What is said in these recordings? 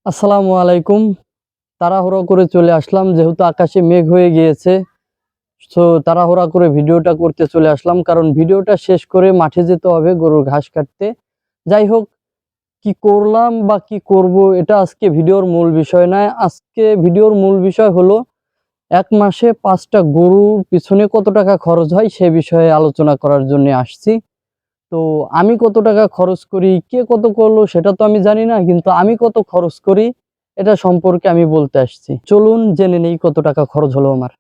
আসসালামু আলাইকুম। তাড়াহুড়ো করে চলে আসলাম যেহেতু আকাশে মেঘ হয়ে গিয়েছে। সো তাড়াহুড়া করে ভিডিওটা করতে চলে আসলাম। কারণ ভিডিওটা শেষ করে মাঠে যেতে হবে গরুর ঘাস কাটতে। যাই হোক, কি করলাম বা কি করব এটা আজকে ভিডিওর মূল বিষয় নয়। আজকে ভিডিওর মূল বিষয় হলো ১ মাসে ৫ টা গরুর পিছনে কত টাকা খরচ হয় সে বিষয়ে আলোচনা করার জন্যে আসছি। তো আমি কত টাকা খরচ করি, কে কত করলো সেটা তো আমি জানি না। কিন্তু আমি কত খরচ করি এটা সম্পর্কে আমি বলতে আসছি। চলুন জেনে নেই কত টাকা খরচ হলো আমার।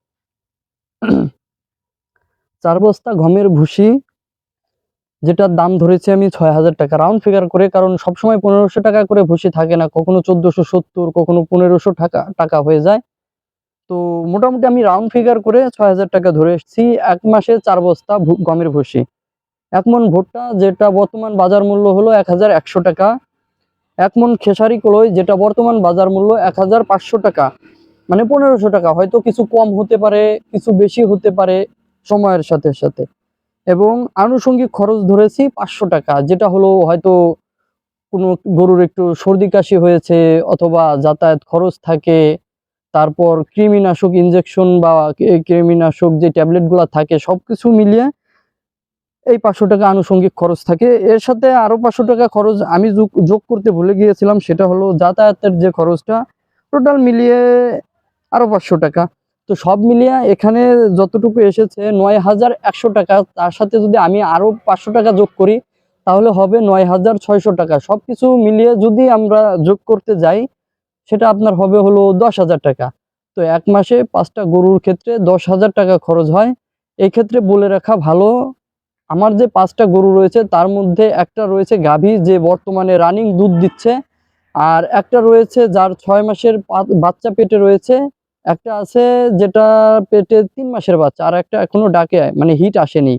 ৪ বস্তা গমের ভুসি যেটার দাম ধরেছি আমি ৳৬,০০০ রাউন্ড ফিগার করে। কারণ সবসময় ৳১৫০০ করে ভুসি থাকে না। কখনো ১৪৭০ কখনো ৳১৫০০ হয়ে যায়। তো মোটামুটি আমি রাউন্ড ফিগার করে ৳৬,০০০ ধরে এসেছি। ১ মাসে ৪ বস্তা গমের ভুসি। ১ মণ ভুট্টা যেটা বর্তমান বাজার মূল্য হলো ৳১,১০০। ১ মণ খেসারি কলই যেটা বর্তমান বাজার মূল্য ৳১,৫০০। মানে ৳১৫০০, হয়তো কিছু কম হতে পারে, কিছু বেশি হতে পারে সময়ের সাথে সাথে। এবং আনুষঙ্গিক খরচ ধরেছি ৳৫০০, যেটা হলো হয়তো কোনো গরুর একটু সর্দি কাশি হয়েছে অথবা যাতায়াত খরচ থাকে, তারপর কৃমিনাশক ইনজেকশন বা কৃমিনাশক যে ট্যাবলেটগুলা থাকে সবকিছু মিলিয়ে এই ৳৫০০ আনুষঙ্গিক খরচ থাকে। এর সাথে আরো ৳৫০০ খরচ আমি যোগ করতে ভুলে গিয়েছিলাম, সেটা হলো যাতায়াতের যে খরচটা। টোটাল মিলিয়ে আরো ৳৫০০। তো সব মিলিয়ে এখানে যতটুকু এসেছে ৳৯,১০০। তার সাথে যদি আমি আরো ৳৫০০ যোগ করি তাহলে হবে ৳৯,৬০০। সবকিছু মিলিয়ে যদি আমরা যোগ করতে যাই সেটা আপনার হবে হলো ৳১০,০০০। তো ১ মাসে ৫ টা গরুর ক্ষেত্রে ৳১০,০০০ খরচ হয়। এক্ষেত্রে বলে রাখা ভালো, আমার যে ৫ টা গরু রয়েছে তার মধ্যে একটা রয়েছে গাভী যে বর্তমানে রানিং দুধ দিচ্ছে। আর একটা রয়েছে যার ৬ মাসের বাচ্চা পেটে রয়েছে। একটা আছে যেটা পেটে ৩ মাসের বাচ্চা। আর একটা এখনো ডাকে মানে হিট আসেনি।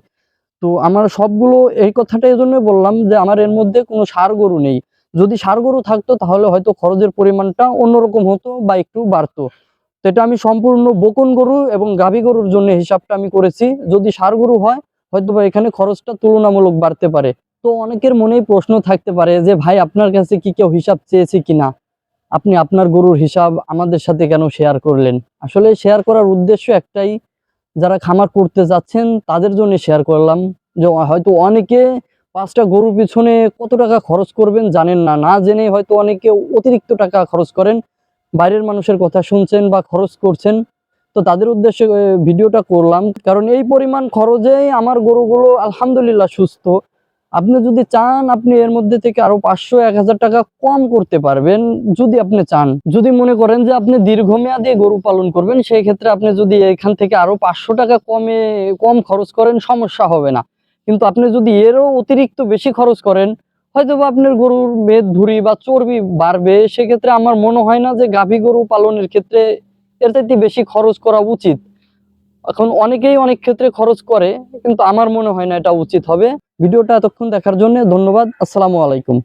তো আমার সবগুলো এই কথাটা এজন্যই বললাম যে আমার এর মধ্যে কোনো ষাঁড় গরু নেই। যদি ষাঁড় গরু থাকতো তাহলে হয়তো খরচের পরিমাণটা অন্যরকম হতো বা একটু বাড়তো। তো এটা আমি সম্পূর্ণ বকন গরু এবং গাভী গরুর জন্য হিসাবটা আমি করেছি। যদি ষাঁড় গরু হয় হয়তোবা এখানে খরচটা তুলনামূলক বাড়তে পারে। তো অনেকের মনেই প্রশ্ন থাকতে পারে যে ভাই আপনার কাছে কি কেউ হিসাব চেয়েছে কিনা? আপনি আপনার গরুর হিসাব আমাদের সাথে কেন শেয়ার করলেন? আসলে শেয়ার করার উদ্দেশ্য একটাই, যারা খামার করতে যাচ্ছেন তাদের জন্য শেয়ার করলাম। যে হয়তো অনেকে ৫ টা গরুর পিছনে কত টাকা খরচ করবেন জানেন না। না জেনে হয়তো অনেকে অতিরিক্ত টাকা খরচ করেন। বাইরের মানুষের কথা শুনছেন বা খরচ করছেন। তো তাদের উদ্দেশ্যে ভিডিওটা করলাম। কারণ এই পরিমাণ খরচেই আমার গরুগুলো আলহামদুলিল্লাহ সুস্থ। আপনি যদি চান আপনি এর মধ্যে থেকে আরো ৫০০, ৳১,০০০ কম করতে পারবেন যদি আপনি চান। যদি মনে করেন যে আপনি দীর্ঘমেয়াদী গরু পালন করবেন সেই ক্ষেত্রে আপনি যদি এখান থেকে আরো ৳৫০০ কম খরচ করেন সমস্যা হবে না। কিন্তু আপনি যদি এরও অতিরিক্ত বেশি খরচ করেন হয়তোবা আপনার গরুর মেদ ভুঁড়ি বা চর্বি বাড়বে। সেক্ষেত্রে আমার মনে হয় না যে গাভী গরু পালনের ক্ষেত্রে এর চাইতে বেশি খরচ করা উচিত। এখন অনেকেই অনেক ক্ষেত্রে খরচ করে, কিন্তু আমার মনে হয় না এটা উচিত হবে। ভিডিওটা এতক্ষণ দেখার জন্য ধন্যবাদ। আসসালামু আলাইকুম।